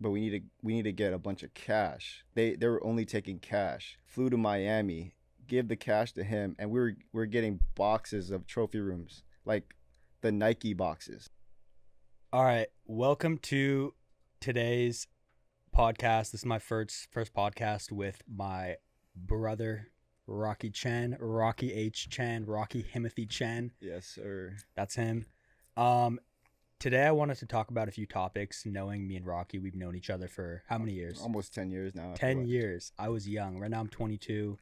but we need to get a bunch of cash. They were only taking cash. Flew to Miami, give the cash to him, and we're getting boxes of trophy rooms, like the Nike boxes. All right, welcome to today's podcast. This is my first podcast with my brother Rocky Chen, Rocky H Chen, Rocky Himothy Chen. Yes, sir. That's him. Today I wanted to talk about a few topics. Knowing me and Rocky, we've known each other for how many years? Almost 10 years now. I feel 10 like. years. I was young. Right now I'm 22,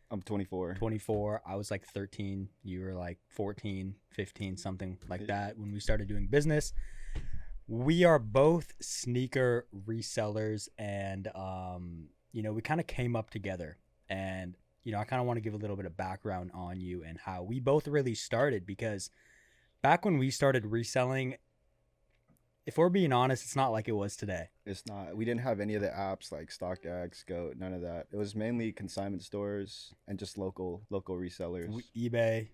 I'm 24. 24. I was like 13. You were like 14, 15, something like that when we started doing business. We are both sneaker resellers, and we kind of came up together. And I kind of want to give a little bit of background on you and how we both really started, because back when we started reselling, if we're being honest, it's not like it was today. It's not. We didn't have any of the apps like StockX, Goat, none of that. It was mainly consignment stores and just local resellers. eBay,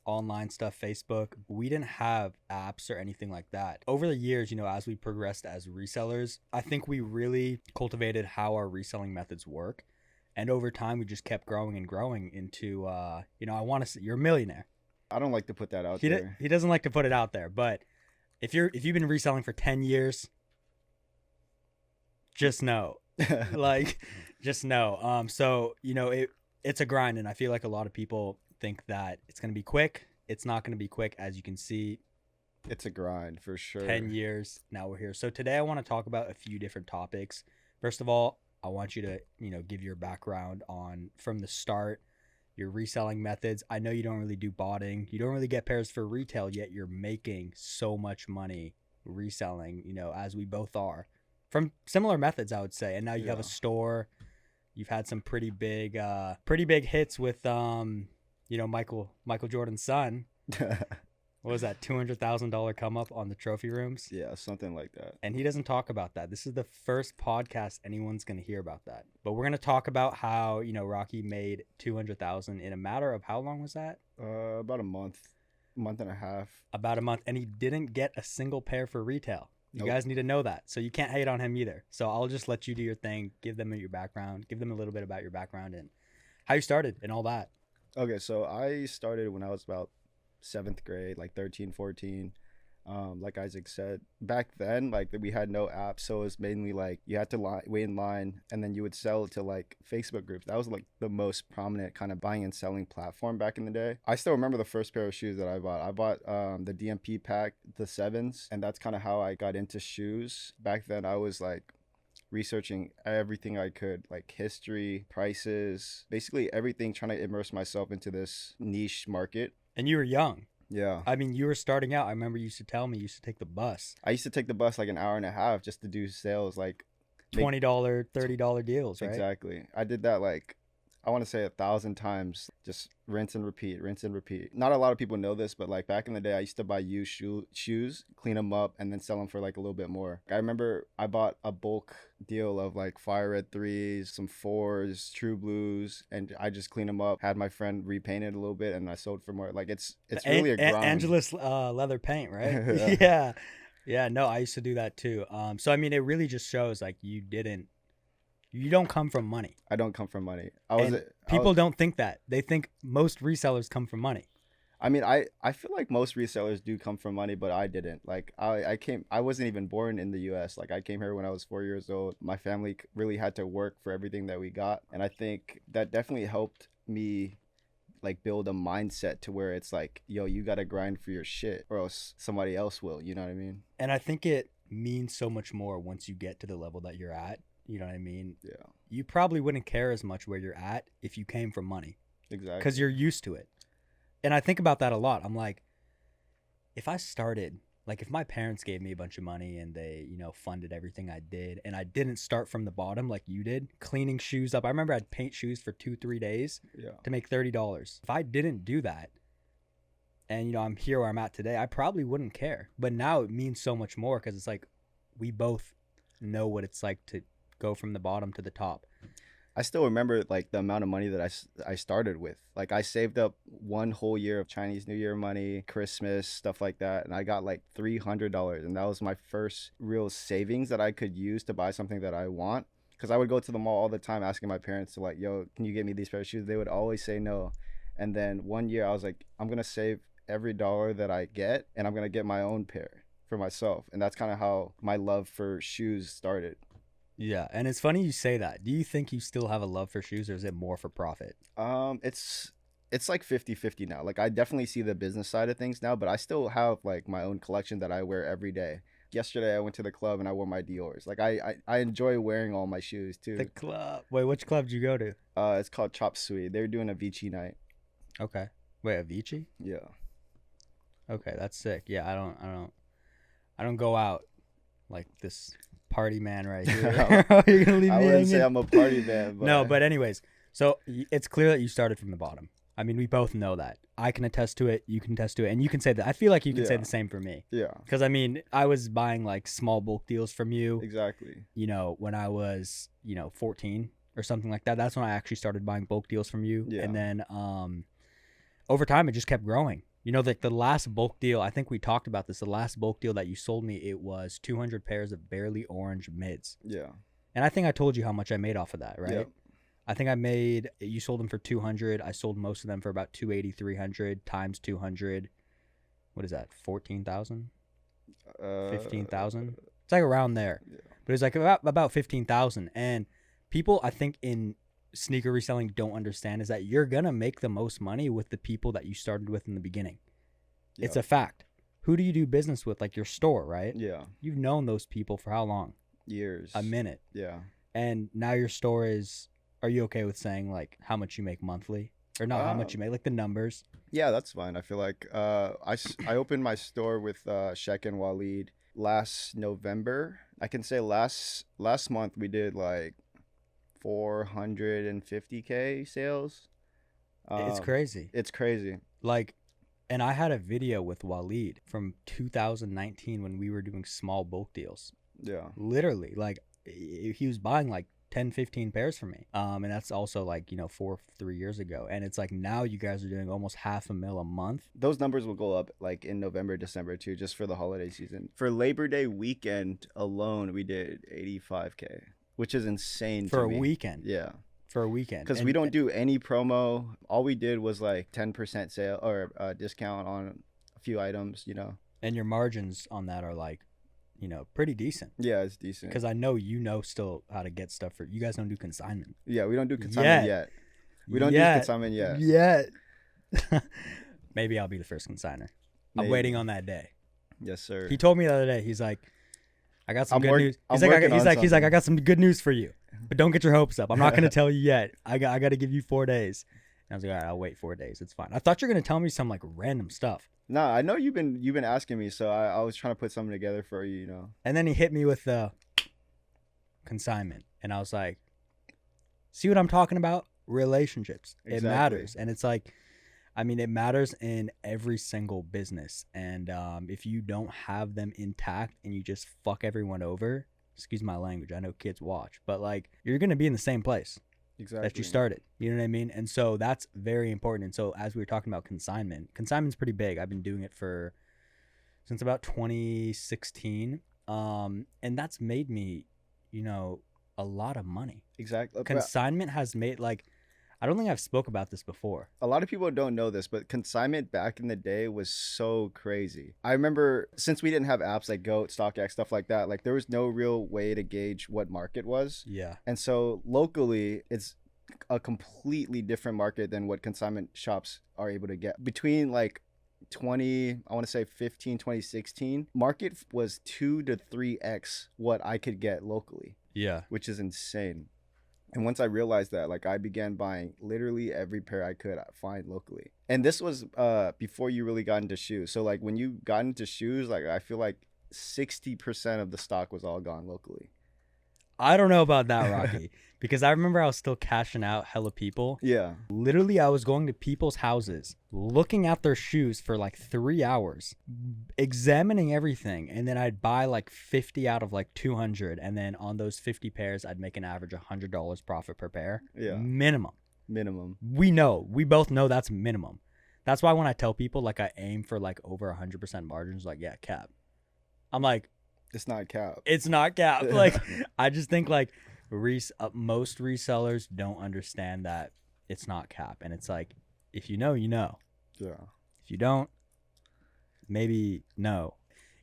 online stuff, Facebook. We didn't have apps or anything like that. Over the years, as we progressed as resellers, I think we really cultivated how our reselling methods work. And over time, we just kept growing and growing into, I want to say you're a millionaire. I don't like to put that out there. He doesn't like to put it out there, but if you've been reselling for 10 years, just know, just know. So, it's a grind, and I feel like a lot of people think that it's going to be quick. It's not going to be quick. As you can see, It's a grind for sure. 10 years, now we're here. So today I want to talk about a few different topics. First of all, I want you to, give your background on from the start, your reselling methods. I know you don't really do botting. You don't really get pairs for retail, yet you're making so much money reselling, as we both are, from similar methods, I would say. And now you have a store. You've had some pretty big hits with, Michael Jordan's son. What was that, $200,000 come up on the trophy rooms? Yeah, something like that. And he doesn't talk about that. This is the first podcast anyone's going to hear about that. But we're going to talk about how, Rocky made $200,000 in a matter of, how long was that? About a month and a half. About a month. And he didn't get a single pair for retail. You Nope. guys need to know that. So you can't hate on him either. So I'll just let you do your thing. Give them your background. Give them a little bit about your background and how you started and all that. Okay, so I started when I was about 7th grade, like 13, 14. Like Isaac said, back then, like we had no app, so it was mainly like you had to wait in line, and then you would sell it to like Facebook groups. That was like the most prominent kind of buying and selling platform back in the day. I still remember the first pair of shoes that I bought. I bought the DMP pack, the 7s, and that's kind of how I got into shoes. Back then, I was like researching everything I could, like history, prices, basically everything, trying to immerse myself into this niche market. And you were young. Yeah. I mean, you were starting out. I remember you used to tell me you used to take the bus. I used to take the bus like an hour and a half just to do sales, like $20, $30 deals, right? Exactly. I did that like, I want to say 1,000 times, just rinse and repeat. Not a lot of people know this, but like back in the day, I used to buy used shoes, clean them up, and then sell them for like a little bit more. I remember I bought a bulk deal of like Fire Red 3s, some 4s, True Blues, and I just cleaned them up, had my friend repaint it a little bit, and I sold for more. Like it's really a grind. Angelus leather paint, right? Yeah. Yeah, no, I used to do that too. So I mean, it really just shows like you don't come from money. I don't come from money. People don't think that. They think most resellers come from money. I mean, I feel like most resellers do come from money, but I didn't. Like I wasn't even born in the US. Like I came here when I was 4 years old. My family really had to work for everything that we got. And I think that definitely helped me like build a mindset to where it's like, yo, you got to grind for your shit or else somebody else will, you know what I mean? And I think it means so much more once you get to the level that you're at. You know what I mean? Yeah. You probably wouldn't care as much where you're at if you came from money. Exactly. Because you're used to it. And I think about that a lot. I'm like, if I started, like if my parents gave me a bunch of money and they, funded everything I did, and I didn't start from the bottom like you did, cleaning shoes up. I remember I'd paint shoes for 2-3 days to make $30. If I didn't do that, and, I'm here where I'm at today, I probably wouldn't care. But now it means so much more because it's like we both know what it's like to go from the bottom to the top. I still remember like the amount of money that I started with. Like I saved up one whole year of Chinese New Year money, Christmas, stuff like that. And I got like $300. And that was my first real savings that I could use to buy something that I want. Because I would go to the mall all the time asking my parents to like, yo, can you get me these pair of shoes? They would always say no. And then one year I was like, I'm going to save every dollar that I get and I'm going to get my own pair for myself. And that's kind of how my love for shoes started. Yeah, and it's funny you say that. Do you think you still have a love for shoes, or is it more for profit? It's like 50-50 now. Like I definitely see the business side of things now, but I still have like my own collection that I wear every day. Yesterday I went to the club and I wore my Dior's. Like I enjoy wearing all my shoes too. The club. Wait, which club did you go to? It's called Chop Suey. They're doing a Vici night. Okay. Wait, Avicii? Yeah. Okay, that's sick. Yeah, I don't go out like this party man right here. You're gonna leave I me wouldn't say hanging? I'm a party man, but No, but anyways, so it's clear that you started from the bottom. I mean, we both know that. I can attest to it. You can attest to it, and you can say that. I feel like you can say Yeah. the same for me. yeah, Because I mean, I was buying like small bulk deals from you. exactly. When I was 14 or something like that. That's when I actually started buying bulk deals from you. Yeah. And then over time, it just kept growing. Like the last bulk deal, I think we talked about this. The last bulk deal that you sold me, it was 200 pairs of barely orange mids. Yeah. And I think I told you how much I made off of that, right? Yep. I think you sold them for 200. I sold most of them for about 280, 300 times 200. What is that? 14,000? 15,000? It's like around there. Yeah. But it's like about 15,000. And people, I think, in sneaker reselling don't understand is that you're going to make the most money with the people that you started with in the beginning. It's a fact. Who do you do business with? Like your store, right? Yeah. You've known those people for how long? Years. A minute. Yeah. And now your store is, are you okay with saying like how much you make monthly? Or not how much you make, like the numbers? Yeah, that's fine. I feel like I opened my store with Sheikh and Waleed last November. I can say last month we did like 450K sales. It's crazy. It's crazy. Like, and I had a video with Waleed from 2019 when we were doing small bulk deals. Yeah. Literally, like he was buying like 10, 15 pairs for me. And that's also like, 3 years ago. And it's like now you guys are doing almost $500,000 a month. Those numbers will go up like in November, December too, just for the holiday season. For Labor Day weekend alone, we did 85K, which is insane For to a me. weekend. Yeah. For a weekend. Because we don't do any promo. All we did was like 10% sale or discount on a few items, And your margins on that are like, pretty decent. Yeah, it's decent. Because I know still how to get stuff for you guys. Don't do consignment. Yeah, we don't do consignment yet. We don't do consignment yet. Yet. Maybe I'll be the first consigner. I'm Maybe. waiting on that day. Yes, sir. He told me the other day. He's like, I got some I'm good work- news. I'm He's like, working on he's like, something. I got some good news for you, but don't get your hopes up. I'm not gonna tell you yet. I got to give you 4 days. And I was like, all right, I'll wait 4 days. It's fine. I thought you were gonna tell me some like random stuff. No, I know you've been asking me, so I was trying to put something together for you. And then he hit me with the consignment, and I was like, see what I'm talking about? Relationships. It Exactly. matters, and it's like, I mean, it matters in every single business. And if you don't have them intact and you just fuck everyone over, excuse my language, I know kids watch, but like you're gonna be in the same place Exactly. that you started. You know what I mean? And so that's very important. And so as we were talking about consignment's pretty big. I've been doing it since about 2016. And that's made me, a lot of money. Exactly. Consignment has made I don't think I've spoke about this before. A lot of people don't know this, but consignment back in the day was so crazy. I remember since we didn't have apps like Goat, StockX, stuff like that, like there was no real way to gauge what market was. Yeah. And so locally, it's a completely different market than what consignment shops are able to get. Between like 2016, market was 2 to 3x what I could get locally, Yeah. which is insane. And once I realized that, like I began buying literally every pair I could find locally. And this was before you really got into shoes. So like when you got into shoes, like I feel like 60% of the stock was all gone locally. I don't know about that, Rocky, because I remember I was still cashing out hella people. Yeah. Literally, I was going to people's houses, looking at their shoes for like 3 hours, examining everything, and then I'd buy like 50 out of like 200, and then on those 50 pairs, I'd make an average $100 profit per pair. Yeah. Minimum. We both know that's minimum. That's why when I tell people like I aim for like over 100% margins, like, yeah, cap. I'm like, it's not cap. It's not cap. Like, I just think like most resellers don't understand that it's not cap, and it's like, if you know, you know. Yeah. If you don't, maybe no.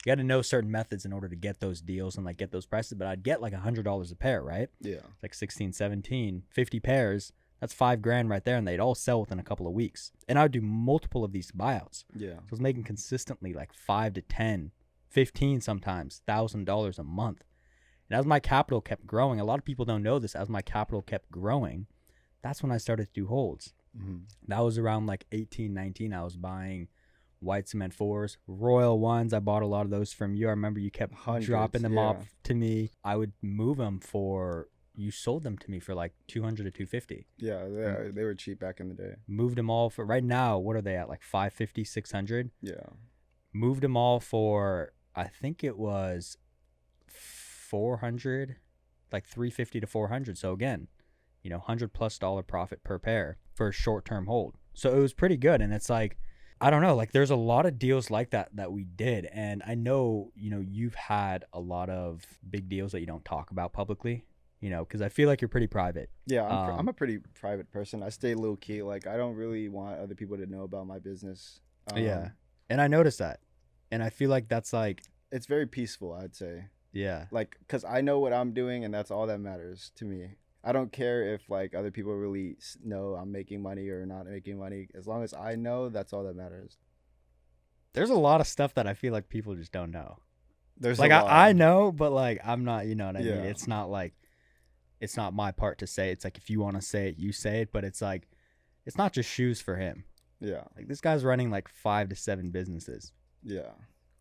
You got to know certain methods in order to get those deals and like get those prices. But I'd get like $100 a pair, right? Yeah. Like 16, 17, 50 pairs. That's $5,000 right there, and they'd all sell within a couple of weeks. And I would do multiple of these buyouts. Yeah. So I was making consistently like 5 to 10, 15 sometimes $1,000 a month. And as my capital kept growing, a lot of people don't know this. As my capital kept growing, that's when I started to do holds. Mm-hmm. That was around like 18, 19. I was buying white cement 4s, Royal 1s. I bought a lot of those from you. I remember you kept dropping them off to me. I would move them for, you sold them to me for like 200 to 250. Yeah, they were cheap back in the day. Moved them all for, right now, what are they at? Like 550, 600? Yeah. Moved them all for, I think it was 400, like 350 to 400. So again, $100+ profit per pair for a short-term hold. So it was pretty good. And it's like, I don't know, like there's a lot of deals like that we did. And I know, you've had a lot of big deals that you don't talk about publicly, because I feel like you're pretty private. Yeah, I'm a pretty private person. I stay low key. Like, I don't really want other people to know about my business. Yeah. And I noticed that. And I feel like that's like, it's very peaceful, I'd say. Yeah. Like, because I know what I'm doing, and that's all that matters to me. I don't care if like other people really know I'm making money or not making money. As long as I know, that's all that matters. There's a lot of stuff that I feel like people just don't know. There's like, a lot. I know, but like I'm not, you know what I Yeah. mean? It's not like, it's not my part to say. It's like, if you want to say it, you say it. But it's like, it's not just shoes for him. Yeah. Like, this guy's running like 5 to 7 businesses. Yeah.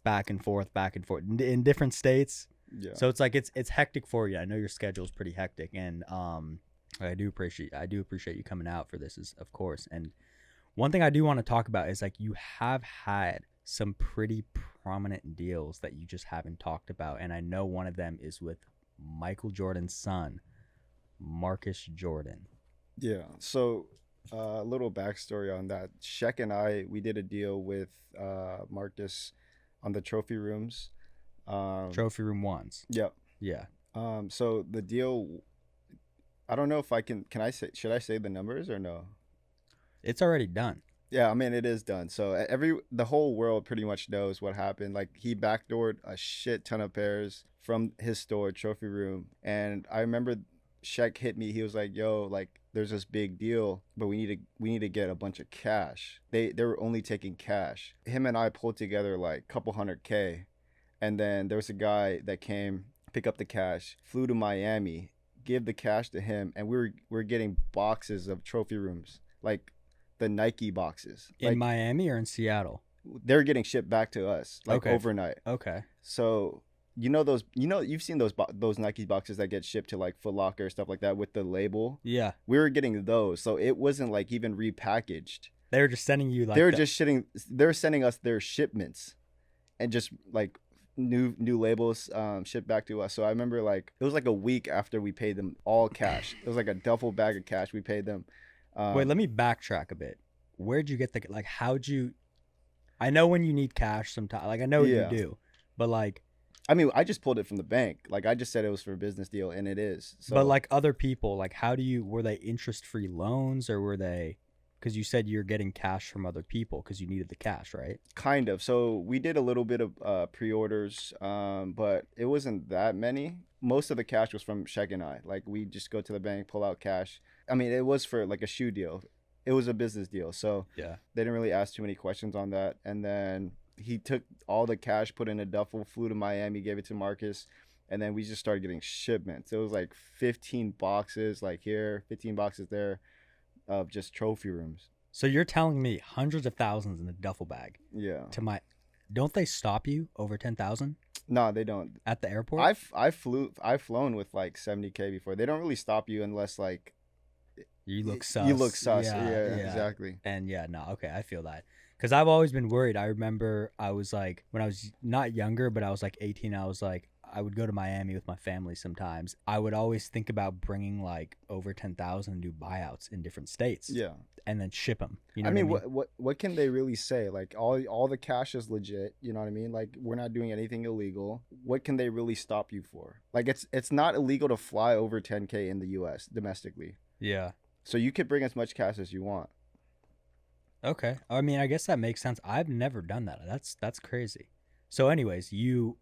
Back and forth in different states. Yeah. So it's like, it's hectic for you. I know your schedule is pretty hectic, and I do appreciate you coming out for this, is of course. And one thing I do want to talk about is like, you have had some pretty prominent deals that you just haven't talked about, and I know one of them is with Michael Jordan's son, Marcus Jordan. Yeah. So a little backstory on that. Sheck and I, we did a deal with Marcus on the trophy rooms. Trophy room ones. Yep. Yeah. So the deal, I don't know if should I say the numbers or no? It's already done. Yeah, I mean, it is done. So the whole world pretty much knows what happened. Like, he backdoored a shit ton of pairs from his store, trophy room. And I remember Sheck hit me. He was like, yo, like, there's this big deal, but we need to get a bunch of cash. They were only taking cash. Him and I pulled together like a couple $100K. And then there was a guy that came, pick up the cash, flew to Miami, give the cash to him, and we're getting boxes of trophy rooms, like the Nike boxes. In Miami or in Seattle? They're getting shipped back to us, like, okay, overnight. Okay. So you've seen those Nike boxes that get shipped to like Foot Locker, stuff like that, with the label. Yeah. We were getting those, so it wasn't like even repackaged. They were just sending you like. They're sending us their shipments, and just like new labels shipped back to us. So I remember, like, it was like a week after we paid them all cash. It was like a duffel bag of cash we paid them. Wait, let me backtrack a bit. Where'd you get how'd you? I know when you need cash sometimes. Like, I know you do, but like, I mean, I just pulled it from the bank. Like, I just said it was for a business deal, and it is. So, but like other people, like, were they interest-free loans, or were they? Because you said you're getting cash from other people because you needed the cash, right? Kind of. So we did a little bit of pre-orders, but it wasn't that many. Most of the cash was from Sheck and I. Like, we just go to the bank, pull out cash. I mean, it was for like a shoe deal. It was a business deal. So yeah, they didn't really ask too many questions on that. And then he took all the cash, put in a duffel, flew to Miami, gave it to Marcus. And then we just started getting shipments. It was like 15 boxes, like here, 15 boxes there, of just trophy rooms. So you're telling me hundreds of thousands in a duffel bag? Yeah. To my Don't they stop you over 10,000 No, they don't. at the airport? I've flown with like 70K before. They don't really stop you unless like You look sus. you look sus. Yeah, Yeah, yeah. exactly. And yeah, no, okay, I feel that. Because I've always been worried. I remember I was like, when I was not younger, but I was like 18, I was like, I would go to Miami with my family sometimes. I would always think about bringing like over 10,000 and do buyouts in different states. Yeah. And then ship them. You know I mean, what I mean? what can they really say? Like all the cash is legit. You know what I mean? Like we're not doing anything illegal. What can they really stop you for? Like it's not illegal to fly over 10K in the U.S. domestically. Yeah. So you could bring as much cash as you want. Okay. I mean, I guess that makes sense. I've never done that. That's crazy. So anyways, you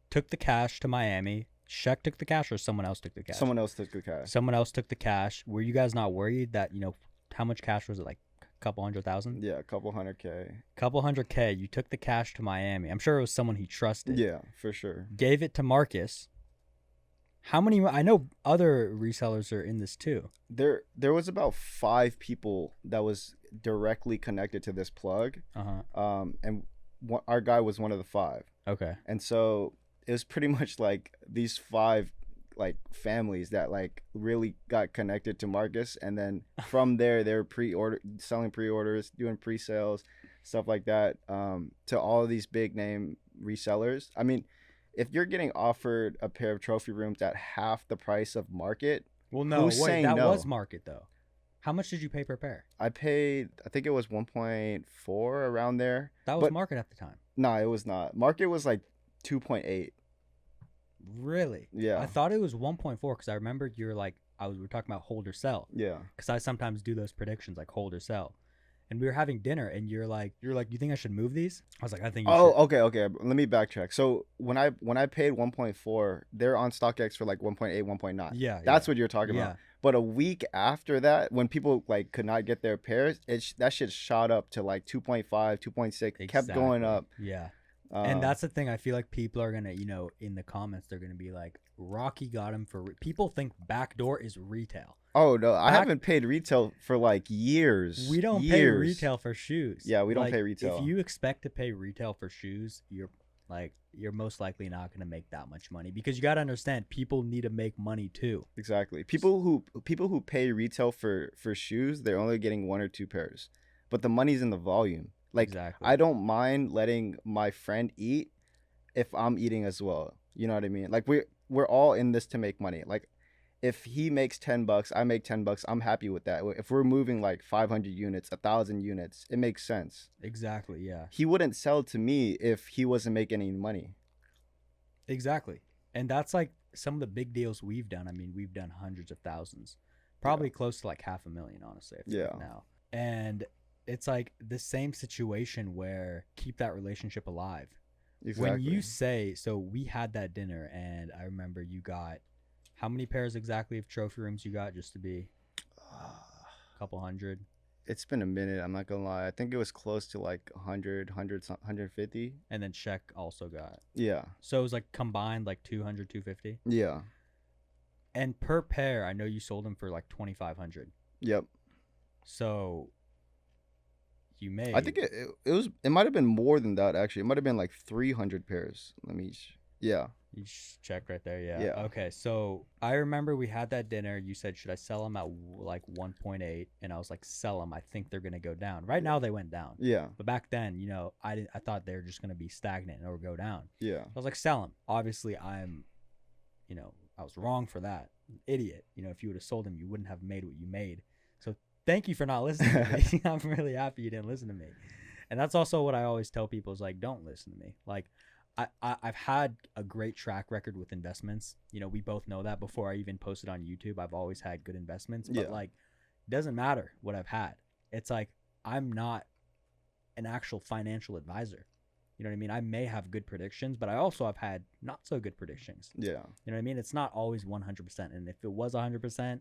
took the cash to Miami. Sheck took the cash or someone else took the cash? Someone else took the cash. Someone else took the cash. Were you guys not worried that, how much cash was it? Like a couple 100,000? Yeah, a couple 100K. Couple 100K. You took the cash to Miami. I'm sure it was someone he trusted. Yeah, for sure. Gave it to Marcus. How many? I know other resellers are in this too. There was about 5 people that was directly connected to this plug. And our guy was one of the 5. Okay. And so it was pretty much like these 5 like families that like really got connected to Marcus, and then from there they were selling pre-orders, doing pre-sales, stuff like that, to all of these big name resellers. I mean, if you're getting offered a pair of trophy rooms at half the price of market, well, no, who's wait, saying that no? was market though. How much did you pay per pair? I paid, I think it was 1.4 around there. That was market at the time. No, it was not. Market was like 2.8. Really? Yeah. I thought it was 1.4 because I remember you're like, we were talking about hold or sell. Yeah. Because I sometimes do those predictions like hold or sell. And we were having dinner, and you're like, you think I should move these? I was like, I think you should. Okay. Let me backtrack. So when I paid 1.4, they're on StockX for like 1.8, 1.9. Yeah. That's what you're talking Yeah. about. But a week after that, when people like could not get their pairs, that shit shot up to like 2.5, 2.6, kept going up. Yeah. And that's the thing. I feel like people are gonna, in the comments, they're gonna be like, Rocky got him for. People think Backdoor is retail. Oh no, I haven't paid retail for like years. We don't pay retail for shoes. Yeah, we don't pay retail. If you expect to pay retail for shoes, you're most likely not going to make that much money, because you got to understand, people need to make money too. Exactly. People who pay retail for shoes, they're only getting 1 or 2 pairs, but the money's in the volume. Like, exactly. I don't mind letting my friend eat if I'm eating as well. You know what I mean? Like we're all in this to make money. Like if he makes $10, I make $10, I'm happy with that. If we're moving like 500 units, 1,000 units, it makes sense. Exactly, yeah. He wouldn't sell to me if he wasn't making any money. Exactly. And that's like some of the big deals we've done. I mean, we've done hundreds of thousands, probably close to like 500,000, honestly. Now. And it's like the same situation where keep that relationship alive. Exactly. When you say, so we had that dinner, and I remember you got, how many pairs exactly of trophy rooms you got, just to be a couple hundred? It's been a minute, I'm not gonna lie. I think it was close to like 150. And then Sheck also got. Yeah. So it was like combined like 200, 250? Yeah. And per pair, I know you sold them for like 2,500. Yep. So you made. I think it might have been more than that, actually. It might have been like 300 pairs. Yeah. You check right there. Yeah. Yeah. Okay. So I remember we had that dinner. You said, should I sell them at like 1.8? And I was like, sell them. I think they're going to go down. Right now they went down. Yeah. But back then, I thought they were just going to be stagnant or go down. Yeah. So I was like, sell them. Obviously I was wrong for that. Idiot. If you would have sold them, you wouldn't have made what you made. So thank you for not listening to me. I'm really happy you didn't listen to me. And that's also what I always tell people is like, don't listen to me. Like, I've had a great track record with investments. We both know that. Before I even posted on YouTube, I've always had good investments. But like, it doesn't matter what I've had. It's like, I'm not an actual financial advisor. You know what I mean? I may have good predictions, but I also have had not so good predictions. Yeah. You know what I mean? It's not always 100%. And if it was 100%,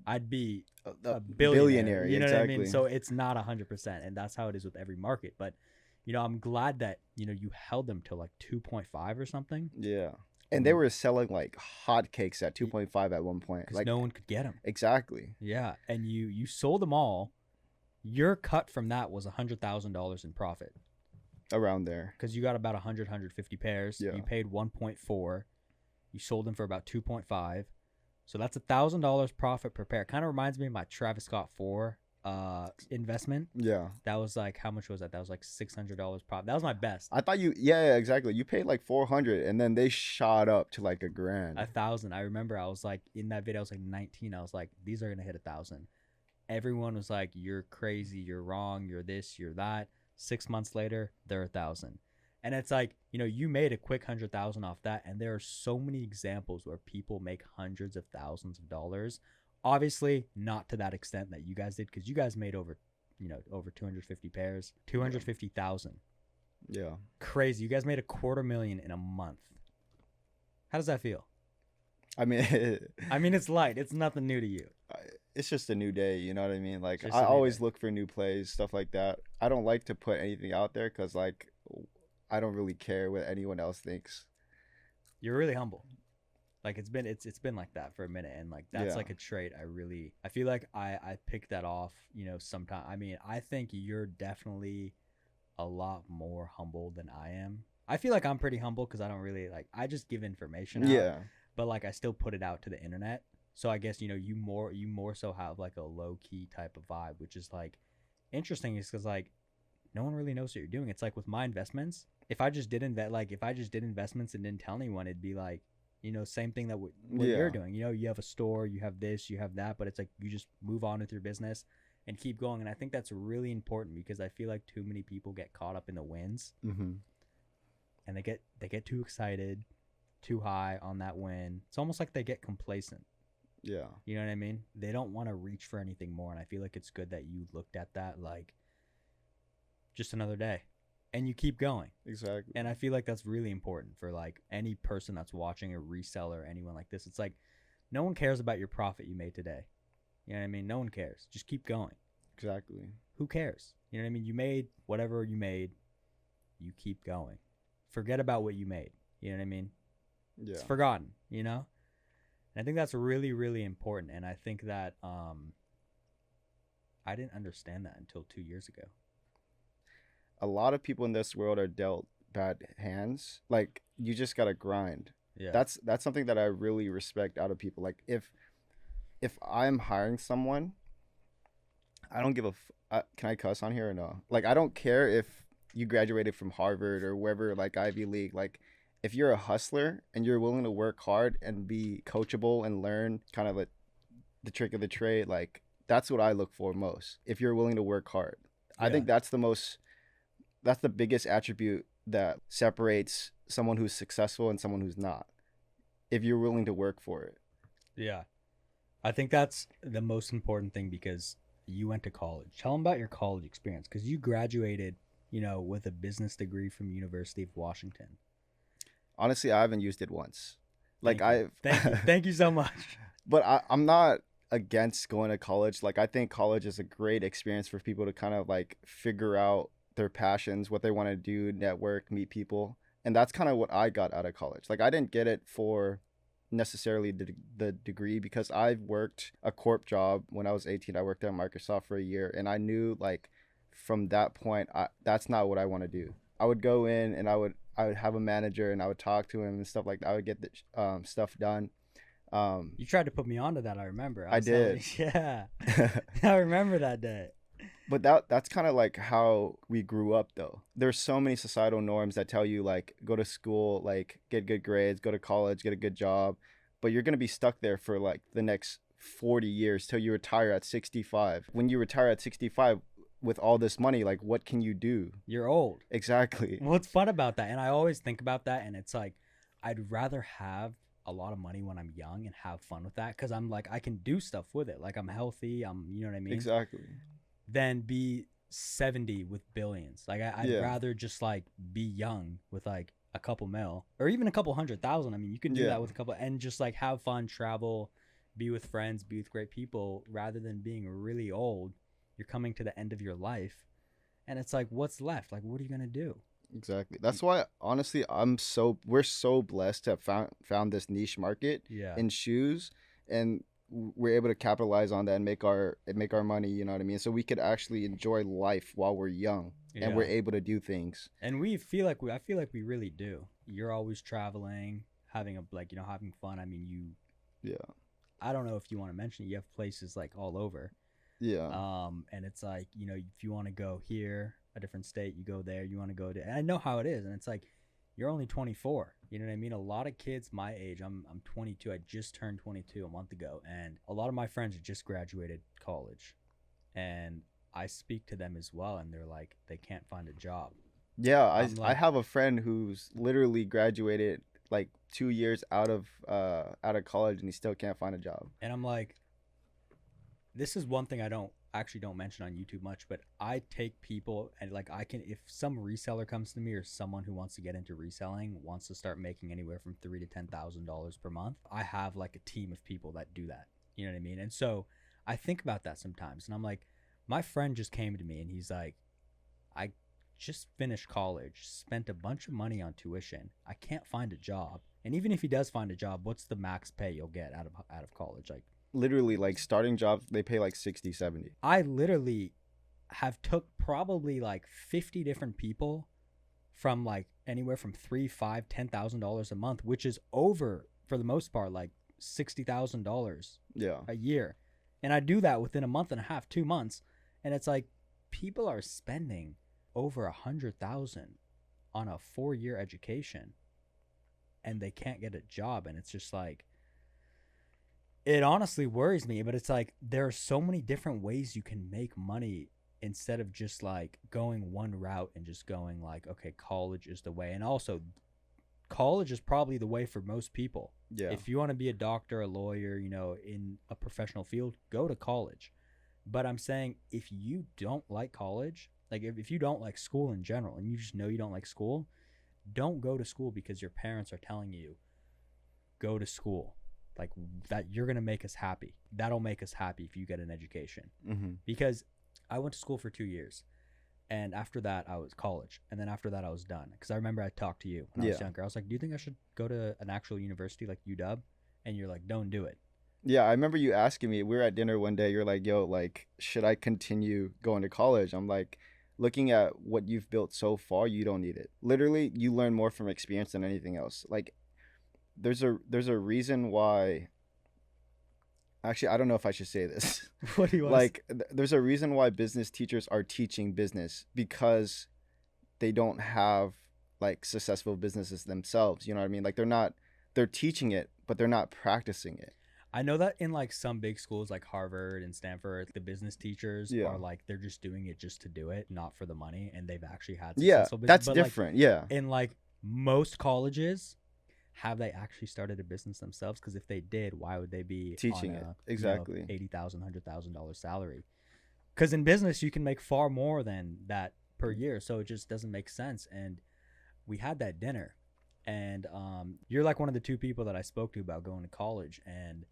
I'd be a billionaire. You know what I mean? So it's not 100%, and that's how it is with every market. But I'm glad that you held them to like 2.5 or something. Yeah, and they were selling like hotcakes at 2.5 at one point. Because no one could get them. Exactly. Yeah, and you sold them all. Your cut from that was $100,000 in profit. Around there. because you got about 150 pairs. Yeah. You paid 1.4. You sold them for about 2.5. So that's $1,000 profit per pair. Kind of reminds me of my Travis Scott 4 investment. Yeah. That was like, how much was that? That was like $600 profit. That was my best. I thought yeah, exactly. You paid like 400 and then they shot up to like $1,000. 1,000. I remember I was like, in that video, I was like 19. I was like, these are going to hit 1,000. Everyone was like, you're crazy. You're wrong. You're this, you're that. 6 months later, they're 1,000. And it's like, you know, you made a quick 100,000 off that. And there are so many examples where people make hundreds of thousands of dollars. Obviously, not to that extent that you guys did, because you guys made over 250 pairs, 250,000. Yeah. Crazy. You guys made $250,000 in a month. How does that feel? I mean, It's light. It's nothing new to you. it's just a new day. You know what I mean? Like, Just I a new always day. look for new plays, stuff like that. I don't like to put anything out there because, like, I don't really care what anyone else thinks. You're really humble. Like it's been like that for a minute, and like that's Yeah. like a trait I feel like I picked that off, sometime. I mean, I think you're definitely a lot more humble than I am. I feel like I'm pretty humble because I don't really I just give information out, Yeah. but like I still put it out to the internet. So I guess you more so have like a low key type of vibe, which is like interesting, is because like no one really knows what you're doing. It's like with my investments, if I just did investments and didn't tell anyone, it'd be like, same thing that what Yeah. you're doing. You have a store, you have this, you have that, but it's like you just move on with your business and keep going. And I think that's really important, because I feel like too many people get caught up in the wins, Mm-hmm. and they get too excited, too high on that win. It's almost like they get complacent. Yeah. You know what I mean? They don't want to reach for anything more. And I feel like it's good that you looked at that like just another day, and you keep going. Exactly. And I feel like that's really important for like any person that's watching, a reseller, anyone like this. It's like no one cares about your profit you made today. You know what I mean? No one cares. Just keep going. Exactly. Who cares? You know what I mean? You made whatever you made. You keep going. Forget about what you made. You know what I mean? Yeah. It's forgotten, And I think that's really, really important. And I think that I didn't understand that until 2 years ago. A lot of people in this world are dealt bad hands. Like, you just gotta grind. Yeah. That's something that I really respect out of people. Like, if I'm hiring someone, I don't give can I cuss on here or no? Like, I don't care if you graduated from Harvard or wherever, like Ivy League. Like, if you're a hustler and you're willing to work hard and be coachable and learn kind of the trick of the trade, like, that's what I look for most. If you're willing to work hard, I think that's the biggest attribute that separates someone who's successful and someone who's not. If you're willing to work for it. Yeah. I think that's the most important thing, because you went to college. Tell them about your college experience, because you graduated, with a business degree from University of Washington. Honestly, I haven't used it once. Like, Thank you so much. But I'm not against going to college. Like, I think college is a great experience for people to kind of like figure out their passions, what they want to do, network, meet people. And that's kind of what I got out of college. Like, I didn't get it for necessarily the degree, because I've worked a corp job when I was 18. I worked at Microsoft for a year, and I knew like from that point, that's not what I want to do. I would go in and I would have a manager and I would talk to him and stuff like that. I would get the stuff done. You tried to put me onto that, I remember. I did. Yeah. I remember that day. But that's kind of like how we grew up, though. There's so many societal norms that tell you, like, go to school, like, get good grades, go to college, get a good job. But you're going to be stuck there for, like, the next 40 years till you retire at 65. When you retire at 65 with all this money, like, what can you do? You're old. Exactly. What's fun about that? And I always think about that, and it's like, I'd rather have a lot of money when I'm young and have fun with that, because I'm like, I can do stuff with it. Like, I'm healthy. You know what I mean? Exactly. Than be 70 with billions. Like, I'd rather just like be young with like a couple mil, or even a couple 100,000. I mean, you can do that with a couple, and just like have fun, travel, be with friends, be with great people, rather than being really old. You're coming to the end of your life, and it's like, what's left? Like, what are you gonna do? Exactly. That's why, honestly, we're so blessed to have found this niche market in shoes, and we're able to capitalize on that and make our money, you know what I mean? So we could actually enjoy life while we're young and we're Yeah. able to do things. And I feel like we really do. You're always traveling, having a like, you know, having fun. I mean, Yeah. I don't know if you want to mention it, you have places like all over. Yeah. And it's like, you know, if you want to go here, a different state, you go there, you want to go to, and I know how it is. And it's like, you're only 24. You know what I mean? A lot of kids my age, I'm 22. I just turned 22 a month ago. And a lot of my friends just graduated college. And I speak to them as well. And they're like, they can't find a job. Yeah, I'm I like, have a friend who's literally graduated like 2 years out of college and he still can't find a job. and I'm like, this is one thing I don't mention on YouTube much, but I take people and like I can if some reseller comes to me or someone who wants to get into reselling wants to start making anywhere from $3,000 to $10,000 per month, I have like a team of people that do that. You know what I mean? And so I think about that sometimes, and I'm like, my friend just came to me and he's like, I just finished college, spent a bunch of money on tuition. I can't find a job, and even if he does find a job, what's the max pay you'll get out of college? Like Literally like starting jobs, they pay like 60, 70. I literally have took probably like 50 different people from like anywhere from three, five, $10,000 a month, which is over for the most part like $60,000 Yeah. a year, and I do that within a month and a half, 2 months, and it's like people are spending over 100,000 on a 4-year education, and they can't get a job, and it's just like it honestly worries me, but it's like there are so many different ways you can make money instead of just like going one route and just going like, okay, college is the way. And also, college is probably the way for most people. Yeah. If you want to be a doctor, a lawyer, you know, in a professional field, go to college. But I'm saying if you don't like college, like if you don't like school in general and you just know you don't like school, don't go to school because your parents are telling you, go to school. Like that, you're going to make us happy. That'll make us happy if you get an education. Mm-hmm. Because I went to school for 2 years. And after that, I was college. And then after that, I was done. Because I remember I talked to you when I was younger. I was like, do you think I should go to an actual university like UW? And you're like, don't do it. Yeah, I remember you asking me. We were at dinner one day. You're like, "Yo, like, should I continue going to college?" I'm like, looking at what you've built so far, you don't need it. Literally, you learn more from experience than anything else. Like, there's a reason why. Actually, I don't know if I should say this. What do you want Like, there's a reason why business teachers are teaching business because they don't have like successful businesses themselves. You know what I mean? Like, they're teaching it, but they're not practicing it. I know that in like some big schools like Harvard and Stanford, the business teachers Yeah. are like they're just doing it just to do it, not for the money, and they've actually had Yeah, successful business. that's But like different. Yeah. in like most colleges, have they actually started a business themselves? Because if they did, why would they be Teaching on it. a Exactly. $80,000, $100,000 salary? Because in business you can make far more than that per year, so it just doesn't make sense. And we had that dinner, and you're like one of the two people that I spoke to about going to college, and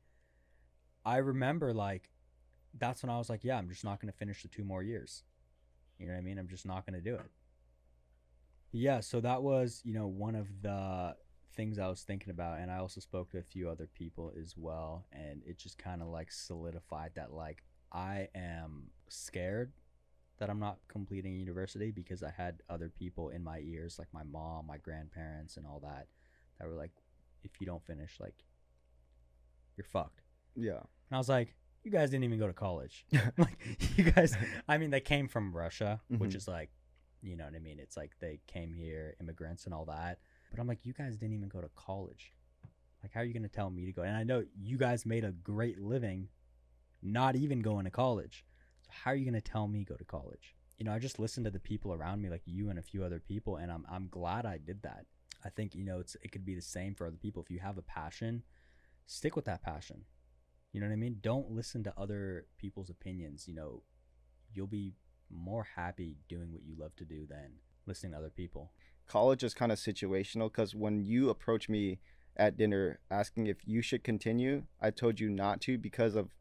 I remember like that's when I was like, yeah, I'm just not going to finish the 2 more years. You know what I mean? I'm just not going to do it. Yeah, so that was, you know, one of the things I was thinking about, and I also spoke to a few other people as well, and it just kind of like solidified that like I am scared that I'm not completing university because I had other people in my ears, like my mom, my grandparents, and all that, that were like, if you don't finish, like, you're fucked. Yeah. And I was like, you guys didn't even go to college. Like, you guys, I mean, they came from Russia, which Mhm. is like, you know what I mean? It's like they came here, immigrants and all that. But I'm like, you guys didn't even go to college. Like, how are you going to tell me to go? And I know you guys made a great living not even going to college. So how are you going to tell me go to college? You know, I just listened to the people around me, like you and a few other people, and I'm glad I did that. I think, you know, it could be the same for other people. If you have a passion, stick with that passion. You know what I mean? Don't listen to other people's opinions. You know, you'll be more happy doing what you love to do than listening to other people. College is kind of situational because when you approach me at dinner asking if you should continue, I told you not to because of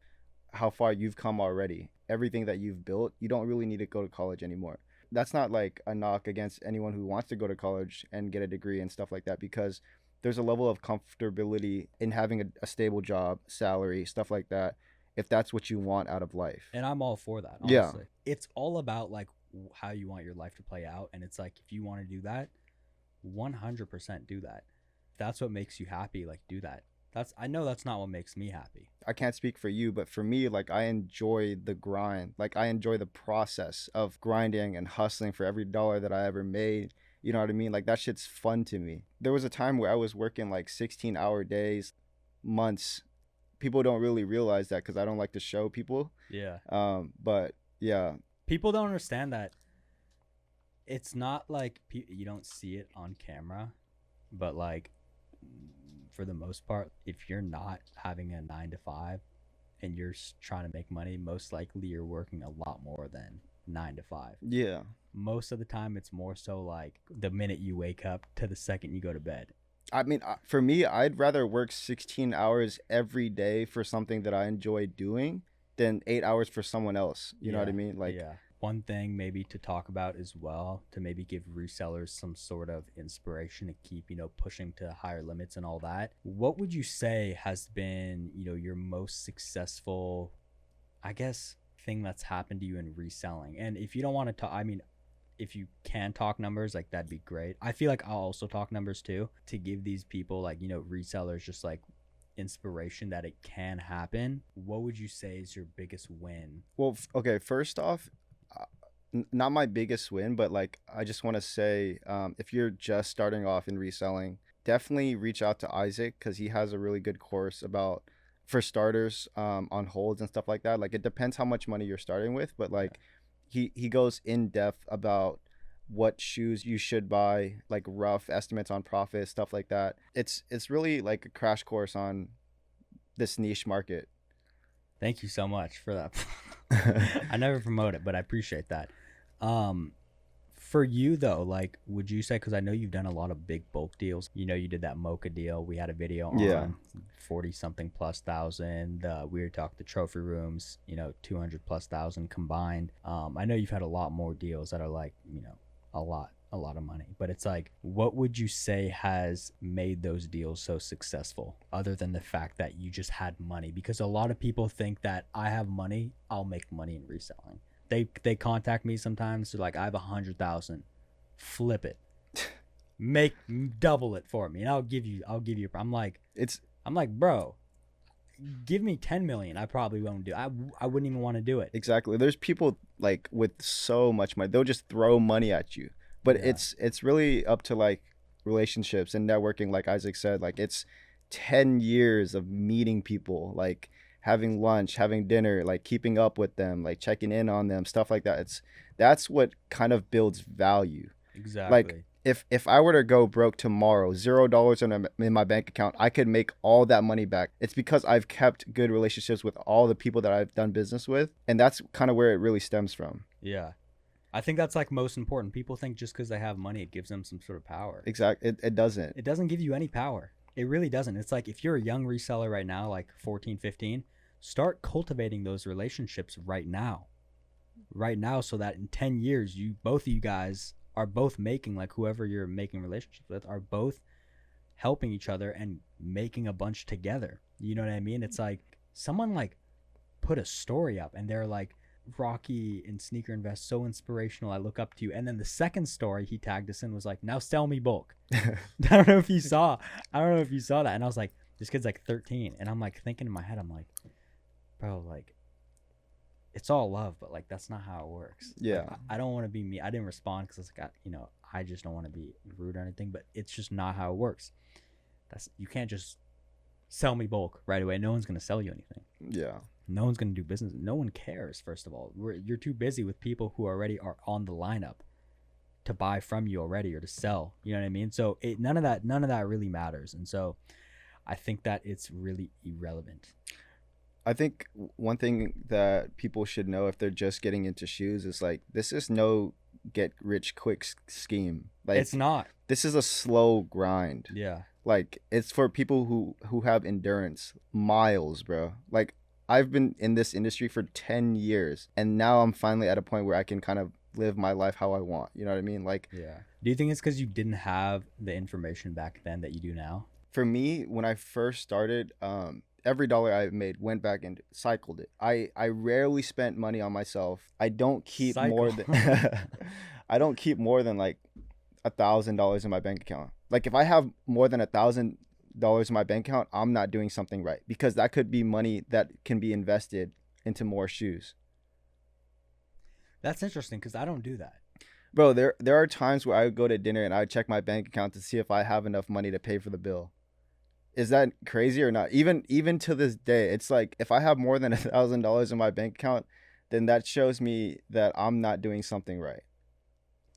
how far you've come already. Everything that you've built, you don't really need to go to college anymore. That's not like a knock against anyone who wants to go to college and get a degree and stuff like that, because there's a level of comfortability in having a stable job, salary, stuff like that, if that's what you want out of life. And I'm all for that, Yeah. honestly. It's all about like how you want your life to play out. And it's like, if you want to do that, 100% do that. If that's what makes you happy, like do that. I know that's not what makes me happy. I can't speak for you, but for me, like, I enjoy the grind. Like, I enjoy the process of grinding and hustling for every dollar that I ever made. You know what I mean? Like, that shit's fun to me. There was a time where I was working like 16-hour days, months. People don't really realize that because I don't like to show people. Yeah. But yeah, People don't understand that it's not like you don't see it on camera, but like for the most part, if you're not having a 9 to 5 and you're trying to make money, most likely you're working a lot more than 9 to 5. yeah. Most of the time, it's more so like the minute you wake up to the second you go to bed. I mean, for me, I'd rather work 16 hours every day for something that I enjoy doing than 8 hours for someone else. You know what I mean? Like, yeah. One thing maybe to talk about as well, to maybe give resellers some sort of inspiration to keep, pushing to higher limits and all that. What would you say has been, your most successful, I guess, thing that's happened to you in reselling? And if you don't want to talk, I mean, if you can talk numbers, like that'd be great. I feel like I'll also talk numbers too, to give these people like, resellers just like inspiration that it can happen. What would you say is your biggest win? well, okay, first off, not my biggest win, but like, I just want to say, if you're just starting off in reselling, definitely reach out to Isaac because he has a really good course about, for starters, on holds and stuff like that. Like, it depends how much money you're starting with, but like, he goes in depth about what shoes you should buy, like rough estimates on profit, stuff like that. It's really like a crash course on this niche market. Thank you so much for that. I never promote it, but I appreciate that. For you though, like, would you say, because I know you've done a lot of big bulk deals, you did that Mocha deal, we had a video on 40 something plus thousand, we were talking the trophy rooms, 200 plus thousand combined. I know you've had a lot more deals that are like, a lot of money, but it's like, what would you say has made those deals so successful other than the fact that you just had money? Because a lot of people think that I have money, I'll make money in reselling. They contact me sometimes. They're like, I have 100,000, flip it, make double it for me, and I'll give you. I'm like, bro, give me 10 million. I probably won't do. I wouldn't even want to do it. Exactly. There's people like with so much money, they'll just throw money at you. But it's really up to like relationships and networking. Like Isaac said, like it's 10 years of meeting people, like having lunch, having dinner, like keeping up with them, like checking in on them, stuff like that. That's what kind of builds value. Exactly. Like if I were to go broke tomorrow, $0 in my bank account, I could make all that money back. It's because I've kept good relationships with all the people that I've done business with, and that's kind of where it really stems from. Yeah. I think that's like most important. People think just because they have money, it gives them some sort of power. Exactly. It doesn't. It doesn't give you any power. It really doesn't. It's like if you're a young reseller right now, like 14, 15, start cultivating those relationships right now, so that in 10 years, both of you guys are both making, like whoever you're making relationships with are both helping each other and making a bunch together. You know what I mean? It's like someone like put a story up and they're like, Rocky and Sneaker Invest, so inspirational, I look up to you. And then the second story he tagged us in was like, now sell me bulk. I don't know if you saw that. And I was like, this kid's like 13. And I'm like thinking in my head, I'm like, bro, like it's all love, but like that's not how it works. Yeah. Like, I don't want to be me. I didn't respond because it's like, I just don't want to be rude or anything, but it's just not how it works. You can't just sell me bulk right away. No one's going to sell you anything. Yeah. No one's going to do business. No one cares, first of all. You're too busy with people who already are on the lineup to buy from you already or to sell. You know what I mean? So none of that really matters. And so I think that it's really irrelevant. I think one thing that people should know if they're just getting into shoes is like, this is no get rich quick scheme. Like, it's not. This is a slow grind. Yeah. Like, it's for people who have endurance, miles, bro. Like, I've been in this industry for 10 years and now I'm finally at a point where I can kind of live my life how I want. You know what I mean? Like, yeah. Do you think it's because you didn't have the information back then that you do now? For me, when I first started, every dollar I made went back and cycled it. I rarely spent money on myself. I don't keep more Cycle. than I don't keep more than like $1,000 in my bank account. Like if I have more than $1,000 in my bank account, I'm not doing something right, because that could be money that can be invested into more shoes. That's interesting because I don't do that. Bro, there are times where I would go to dinner and I would check my bank account to see if I have enough money to pay for the bill. Is that crazy or not? Even to this day, it's like if I have more than $1,000 in my bank account, then that shows me that I'm not doing something right.